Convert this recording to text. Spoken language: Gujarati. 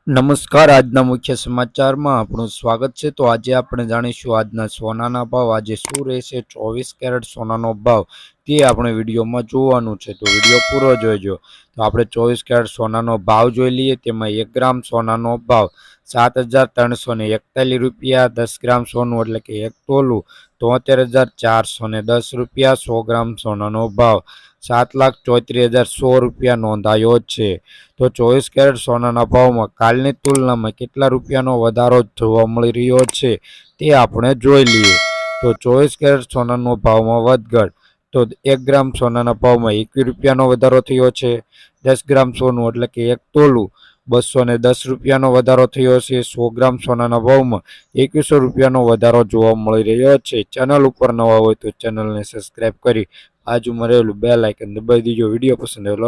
નમસ્કાર, આજના મુખ્ય સમાચારમાં આપણું સ્વાગત છે। તો આજે આપણે જાણીશું આજના સોનાના ભાવ। આજે શું રહેશે 24 કેરેટ સોનાનો ભાવ તે આપણે વિડીયોમાં જોવાનું છે, તો વિડીયો પૂરો જોઈજો। તો આપણે 24 કેરેટ સોનાનો ભાવ જોઈ લઈએ। તેમાં 1 ગ્રામ સોનાનો ભાવ 7,341 રૂપિયા, 10 ગ્રામ સોનું એટલે કે 1 તોલું 73,410 રૂપિયા, 100 ગ્રામ સોનાનો ભાવ 7,34,100 રૂપિયા નોંધાયો છે। તો 24 કેરેટ સોનાના ભાવમાં કાલની તુલનામાં કેટલા રૂપિયાનો વધારો જોવા મળી રહ્યો છે તે આપણે જોઈ લઈએ। તો 24 કેરેટ સોનાનો ભાવમાં વધઘટ, તો 1 ગ્રામ સોનાના ભાવમાં 21 રૂપિયાનો વધારો થયો છે। 10 ગ્રામ સોનું એટલે કે 1 તોલું 210 રૂપિયાનો વધારો થયો છે। 100 ગ્રામ સોનાના ભાવમાં 2100 રૂપિયાનો વધારો જોવા મળી રહ્યો છે। ચેનલ ઉપર નવા હોય તો ચેનલને સબસ્ક્રાઈબ કરી બાજુમાં રહેલું બેલ આઇકન દબાવી દીજો। વિડીયો પસંદ આવ્યો